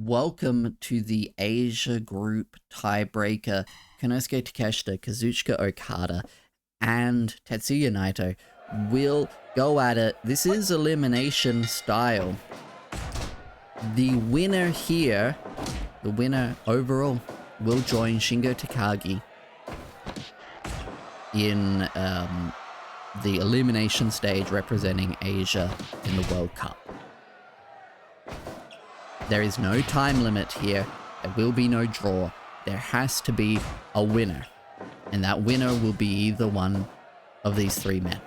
Welcome to the Asia Group tiebreaker. Konosuke Takeshita, Kazuchika Okada, and Tetsuya Naito will go at it. This is elimination style. The winner here, the winner overall, will join Shingo Takagi in the elimination stage representing Asia in the World Cup. There is no time limit here. There will be no draw. There has to be a winner. And that winner will be either one of these three men.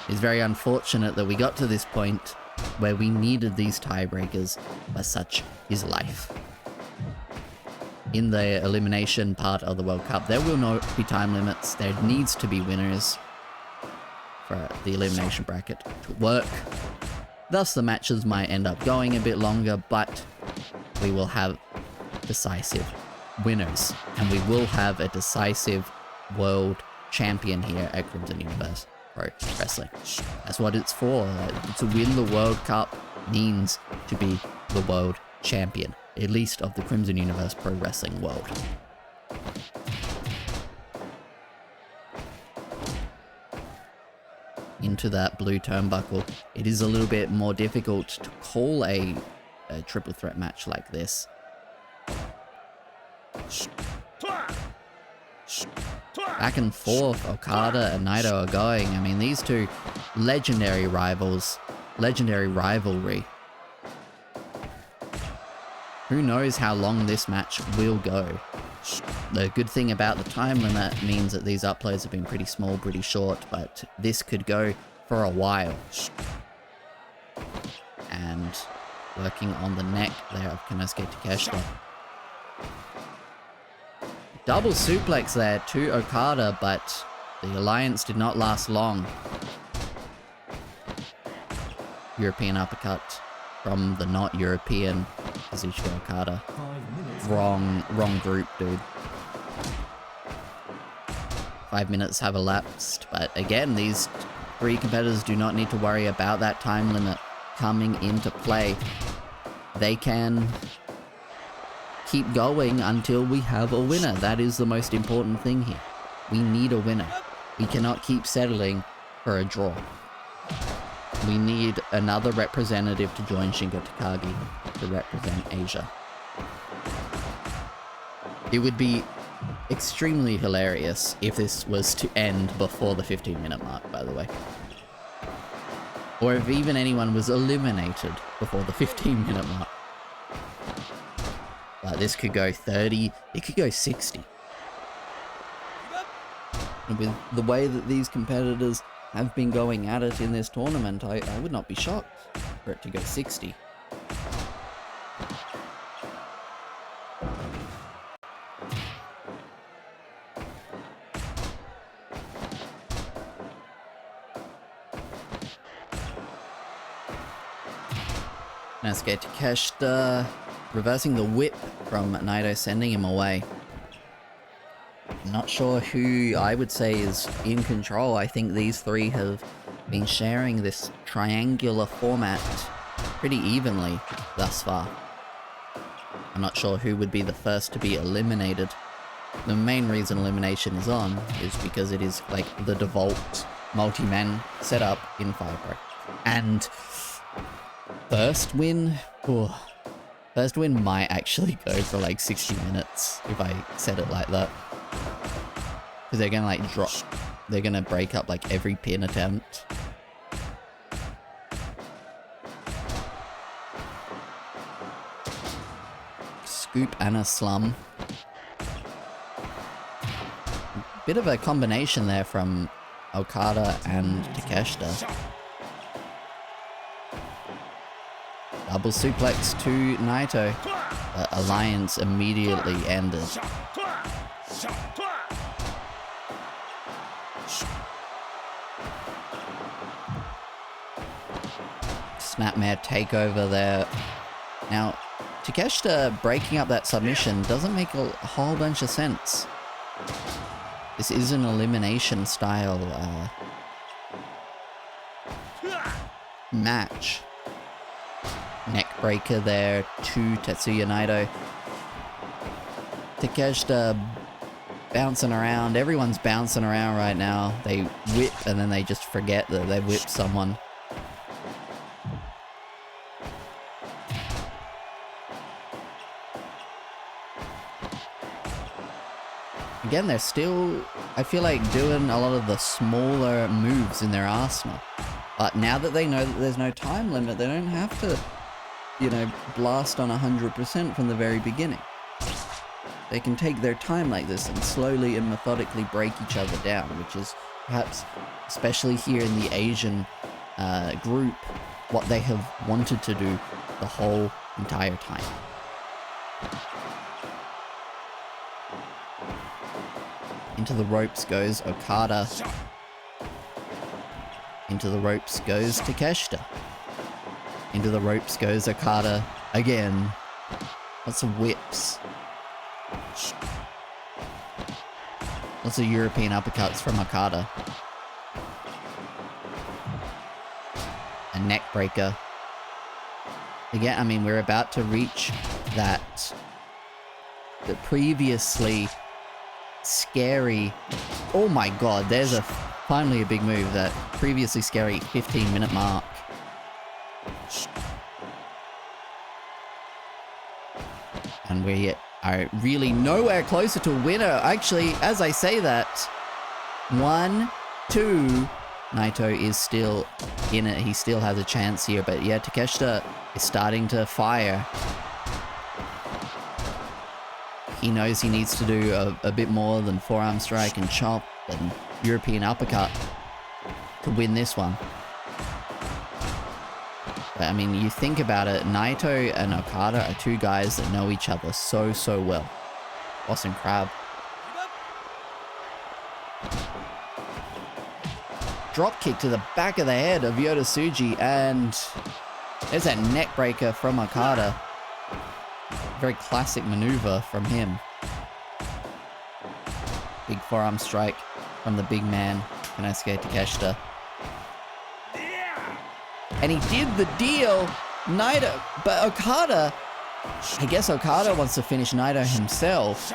It's very unfortunate that we got to this point where we needed these tiebreakers, but such is life. In the elimination part of the World Cup, there will not be time limits. There needs to be winners for the elimination bracket to work. Thus, the matches might end up going a bit longer, but we will have decisive winners. And we will have a decisive world champion here at Crimson Universe Pro Wrestling. That's what it's for. To win the World Cup means to be the world champion, at least of the Crimson Universe Pro Wrestling world. Into that blue turnbuckle. It is a little bit more difficult to call a triple threat match like this. Back and forth, Okada and Naito are going. I mean, these two legendary rivals, legendary rivalry. Who knows how long this match will go? The good thing about the time limit means that these uploads have been pretty small, pretty short, but this could go for a while. And working on the neck there of Konosuke Takeshita. Double suplex there to Okada, but the alliance did not last long. European uppercut from the not European Kazuchika Okada. Wrong group, dude. 5 minutes have elapsed, but again, these three competitors do not need to worry about that time limit coming into play. They can keep going until we have a winner. That is the most important thing here. We need a winner. We cannot keep settling for a draw. We need another representative to join Shingo Takagi to represent Asia. It would be extremely hilarious if this was to end before the 15-minute mark, by the way. Or if even anyone was eliminated before the 15-minute mark. But this could go 30, it could go 60. And with the way that these competitors have been going at it in this tournament, I would not be shocked for it to go 60. Konosuke Takeshita reversing the whip from Naito, sending him away. Not sure who I would say is in control. I think these three have been sharing this triangular format pretty evenly thus far. I'm not sure who would be the first to be eliminated. The main reason elimination is on is because it is like the default multi-man setup in Firebreak. And first win might actually go for like 60 minutes if I said it like that. Because they're gonna like drop, they're gonna break up like every pin attempt. Scoop and a slum. Bit of a combination there from Okada and Takeshita. Double suplex to Naito. The alliance immediately ended. Snapmare takeover there. Now, Takeshita breaking up that submission doesn't make a whole bunch of sense. This is an elimination style match. Neck breaker there to Tetsuya Naito. Takeshita bouncing around. Everyone's bouncing around right now. They whip and then they just forget that they whipped someone. Again, they're still, I feel like, doing a lot of the smaller moves in their arsenal. But now that they know that there's no time limit, they don't have to, you know, blast on 100% from the very beginning. They can take their time like this and slowly and methodically break each other down, which is perhaps, especially here in the Asian group, what they have wanted to do the whole entire time. Into the ropes goes Okada. Into the ropes goes Takeshita. Into the ropes goes Okada again. Lots of whips. Lots of European uppercuts from Okada. A neck breaker. Again, I mean, we're about to reach that previously scary, oh my god, there's finally a big move, that previously scary 15-minute mark. And we are really nowhere closer to a winner. Actually, as I say that, 1, 2, Naito is still in it. He still has a chance here, but yeah, Takeshita is starting to fire. He knows he needs to do a bit more than forearm strike and chop and European uppercut to win this one. But, I mean, you think about it, Naito and Okada are two guys that know each other so well. Boston Crab. Drop kick to the back of the head of Yota Tsuji, and there's that neck breaker from Okada. Very classic maneuver from him. Big forearm strike from the big man, Konosuke Takeshita. And he did the deal, Naito, but Okada, I guess Okada wants to finish Naito himself.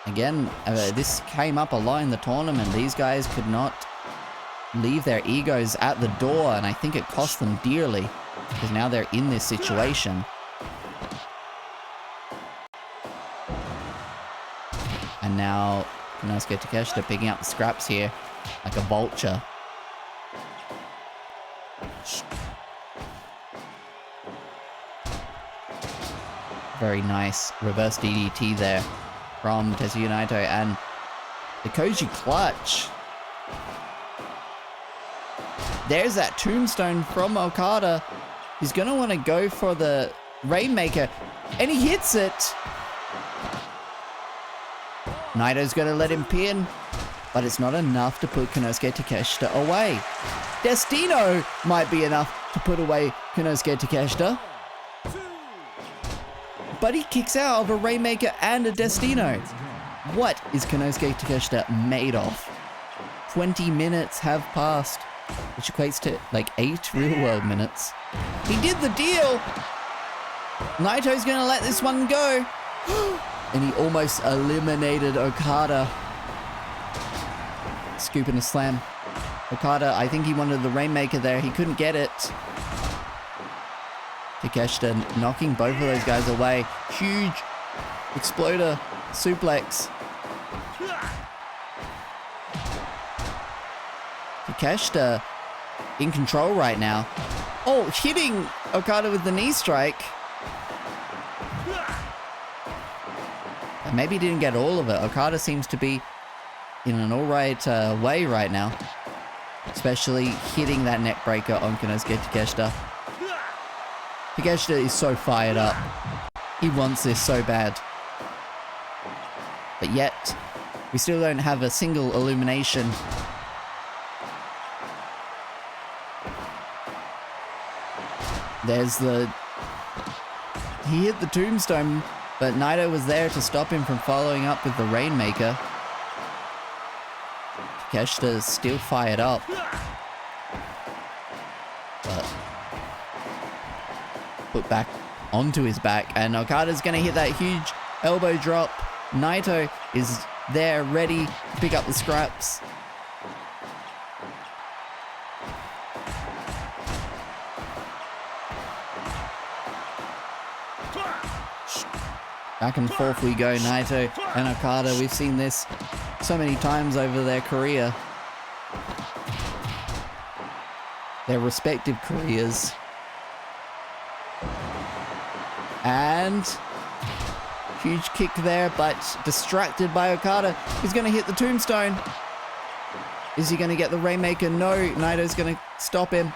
Again, this came up a lot in the tournament. These guys could not leave their egos at the door, and I think it cost them dearly, because now they're in this situation. And now Konosuke Takeshita picking up the scraps here like a vulture. Very nice reverse DDT there from Tetsuya Naito, and the Koji clutch. There's that tombstone from Okada. He's going to want to go for the Rainmaker, and he hits it. Naito's going to let him pin, but it's not enough to put Konosuke Takeshita away. Destino might be enough to put away Konosuke Takeshita, but he kicks out of a Rainmaker and a Destino. What is Konosuke Takeshita made of? 20 minutes have passed, which equates to like 8 real-world minutes. He did the deal! Naito's gonna let this one go! And he almost eliminated Okada. Scoop and a slam. Okada, I think he wanted the Rainmaker there. He couldn't get it. Takeshita knocking both of those guys away. Huge exploder suplex. Takeshita in control right now. Oh, hitting Okada with the knee strike. And maybe he didn't get all of it. Okada seems to be in an alright way right now. Especially hitting that neck breaker on Konosuke Takeshita. Takeshita is so fired up. He wants this so bad. But yet, we still don't have a single illumination. There's the... He hit the tombstone, but Naito was there to stop him from following up with the Rainmaker. Takeshita is still fired up. put back onto his back, and Okada's going to hit that huge elbow drop. Naito is there ready to pick up the scraps. Back and forth we go, Naito and Okada. We've seen this so many times over their career. Their respective careers. And huge kick there, but distracted by Okada. He's going to hit the tombstone. Is he going to get the Rainmaker? No, Naito's going to stop him.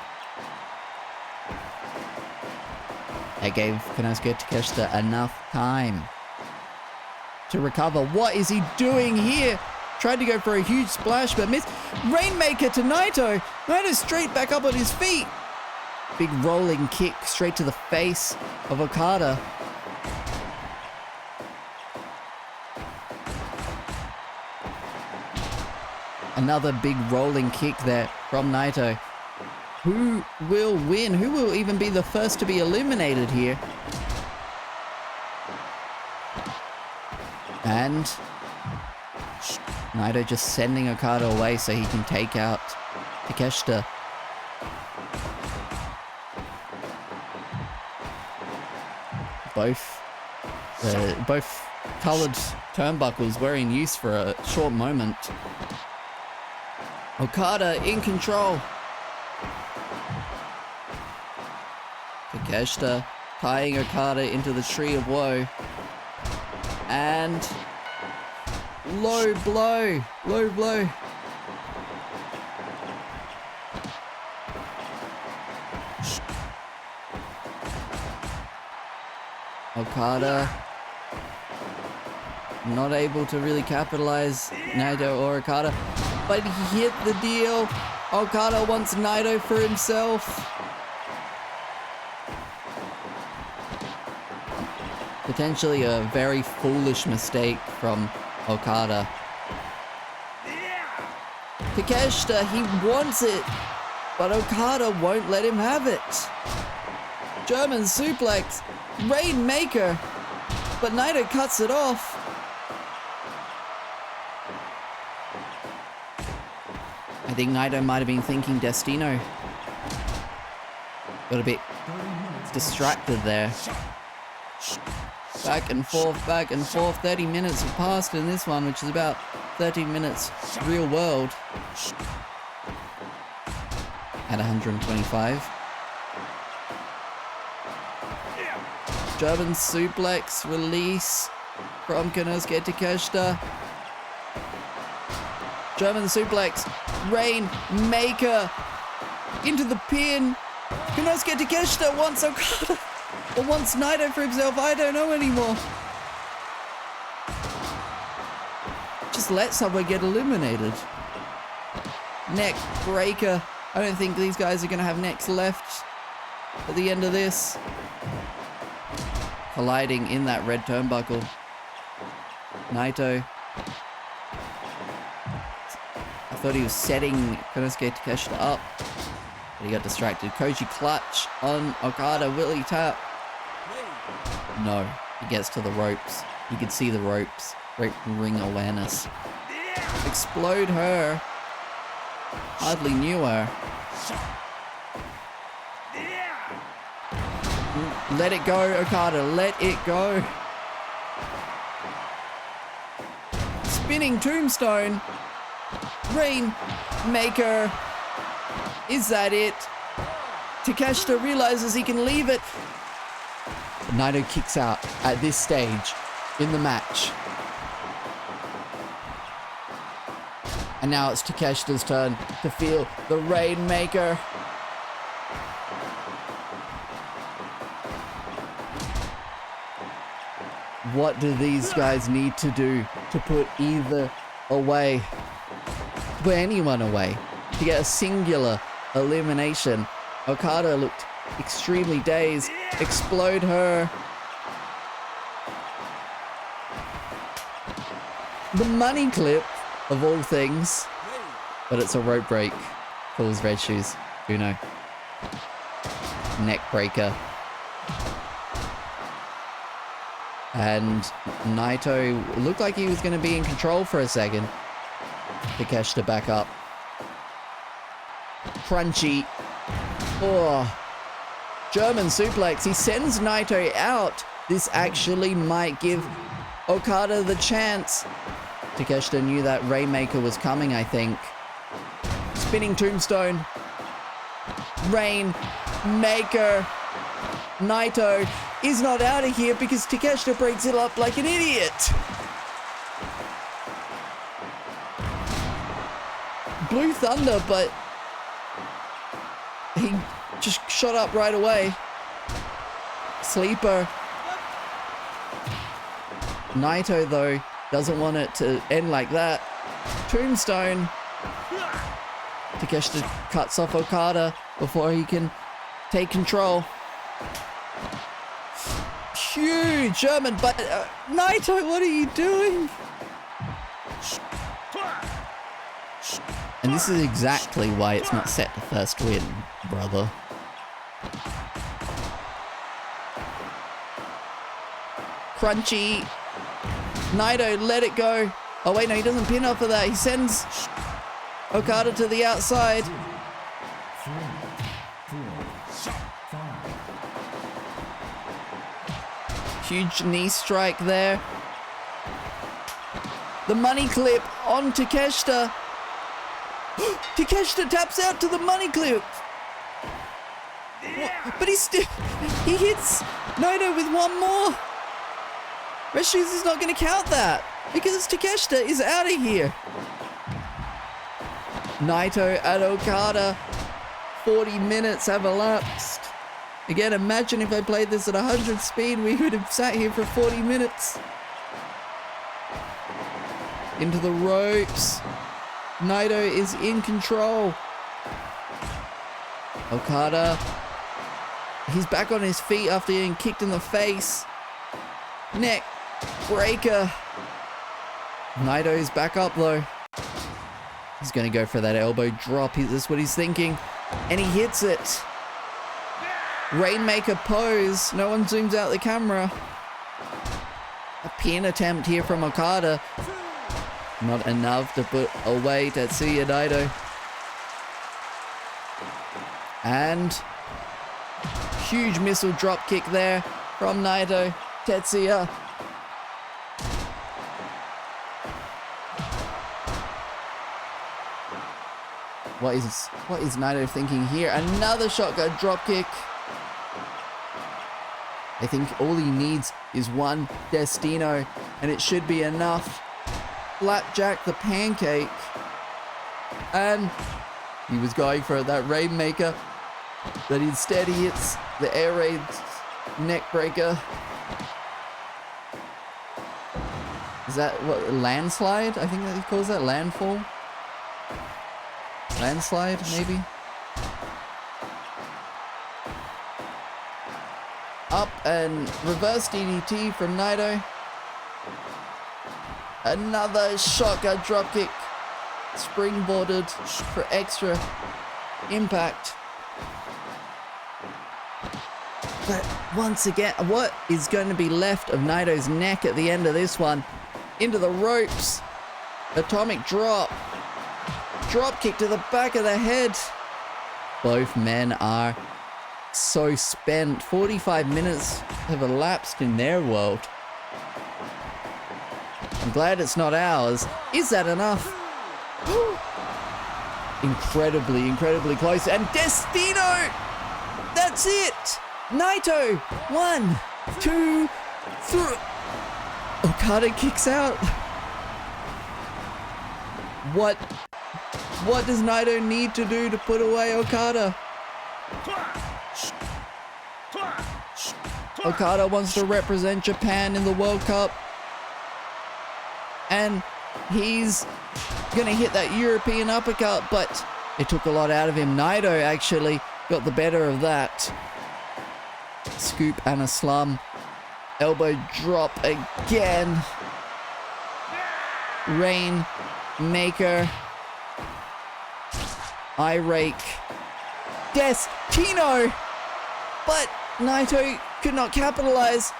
That gave Konosuke Takeshita enough time to recover. What is he doing here? Tried to go for a huge splash, but missed. Rainmaker to Naito. Naito straight back up on his feet. Big rolling kick straight to the face of Okada. Another big rolling kick there from Naito. Who will win? Who will even be the first to be eliminated here? And Naito just sending Okada away so he can take out Takeshita. Both coloured turnbuckles were in use for a short moment. Okada in control. Takeshita tying Okada into the Tree of Woe. And low blow. Low blow. Okada not able to really capitalize Naito or Okada, but he hit the deal. Okada wants Naito for himself. Potentially a very foolish mistake from Okada. Takeshita, he wants it, but Okada won't let him have it. German suplex, Rainmaker, but Naito cuts it off. I think Naito might have been thinking Destino. Got a bit distracted there. Back and forth, 30 minutes have passed in this one, which is about 13 minutes real world. At 125. German suplex release from Konosuke Takeshita. German suplex, Rainmaker into the pin. Konosuke Takeshita wants Okada or wants Naito for himself. I don't know anymore. Just let someone get eliminated. Neck breaker. I don't think these guys are going to have necks left at the end of this. Colliding in that red turnbuckle. Naito. I thought he was setting Konosuke Takeshita up, but he got distracted. Koji clutch on Okada. Will he tap? No. He gets to the ropes. You can see the ropes. Great ring awareness. Explode her. Hardly knew her. Let it go, Okada. Let it go. Spinning tombstone. Rainmaker. Is that it? Takeshita realizes he can leave it. Naito kicks out at this stage in the match. And now it's Takeshita's turn to feel the Rainmaker. What do these guys need to do to put either away? To put anyone away? To get a singular elimination? Okada looked extremely dazed. Explode her. The money clip of all things. But it's a rope break. Calls Red Shoes. Who knows? neck breaker. And Naito looked like he was going to be in control for a second. Takeshita back up. Crunchy. Oh. German suplex. He sends Naito out. This actually might give Okada the chance. Takeshita knew that Rainmaker was coming, I think. Spinning tombstone. Rainmaker. Naito is not out of here because Takeshita breaks it up like an idiot. Blue Thunder, but he just shot up right away. Sleeper. Naito, though, doesn't want it to end like that. Tombstone. Takeshita cuts off Okada before he can take control. Huge German, but Naito, what are you doing? And this is exactly why it's not set to first win, brother. Crunchy. Naito, let it go. Oh wait, no, he doesn't pin off of that. He sends Okada to the outside. Huge knee strike there. The money clip on Takeshita. Takeshita taps out to the money clip. But he hits Naito with one more. Red Shoes is not going to count that because Takeshita is out of here. Naito at Okada. 40 minutes have elapsed. Again, imagine if I played this at 100 speed, we would have sat here for 40 minutes. Into the ropes. Naito is in control. Okada. He's back on his feet after getting kicked in the face. Neck breaker. Naito is back up though. He's going to go for that elbow drop. That's what he's thinking. And he hits it. Rainmaker pose. No one zooms out the camera. A pin attempt here from Okada. Not enough to put away Tetsuya Naito. And huge missile drop kick there from Naito. Tetsuya. What is Naito thinking here? Another shotgun drop kick. I think all he needs is one Destino, and it should be enough. Flapjack the pancake. And he was going for that Rainmaker, but instead he hits the Air Raid neck breaker. Is that what, landslide? I think that he calls that landfall. Landslide, maybe? Up and reverse DDT from Naito. Another shotgun dropkick. Springboarded for extra impact. But once again, what is going to be left of Naito's neck at the end of this one? Into the ropes. Atomic drop. Drop kick to the back of the head. Both men are so spent. 45 minutes have elapsed in their world. I'm glad it's not ours. Is that enough? Incredibly close. And Destino! That's it! Naito! 1, 2, 3. Okada kicks out. What does Naito need to do to put away Okada? Okada wants to represent Japan in the World Cup. And he's going to hit that European uppercut, but it took a lot out of him. Naito actually got the better of that. Scoop and a slum. Elbow drop again. Rainmaker. Eye rake. Destino! But Naito could not capitalize.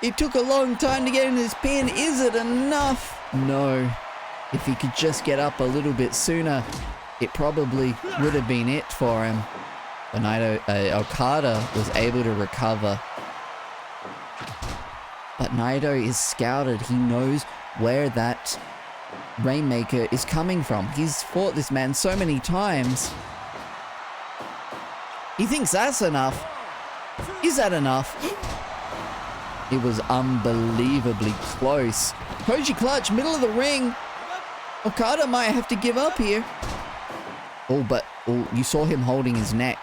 It took a long time to get in his pin. Is it enough? No. If he could just get up a little bit sooner, it probably would have been it for him. But Okada was able to recover. But Naito is scouted. He knows where that Rainmaker is coming from. He's fought this man so many times. He thinks that's enough. Is that enough? It was unbelievably close. Koji clutch, middle of the ring. Okada might have to give up here. Oh, you saw him holding his neck.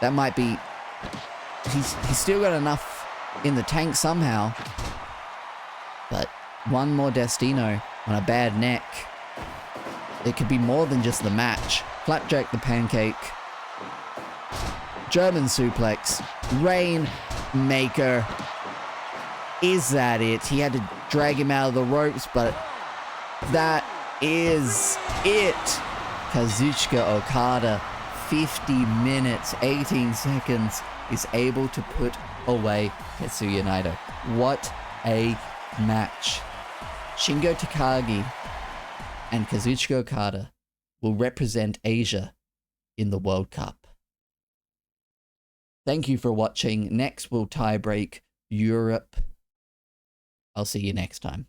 That might be... He's still got enough in the tank somehow. But one more Destino on a bad neck. It could be more than just the match. Flapjack the pancake. German suplex. Rainmaker. Is that it? He had to drag him out of the ropes, but that is it. Kazuchika Okada, 50 minutes, 18 seconds, is able to put away Tetsuya Naito. What a match. Shingo Takagi and Kazuchika Okada will represent Asia in the World Cup. Thank you for watching. Next we'll tie break Europe. I'll see you next time.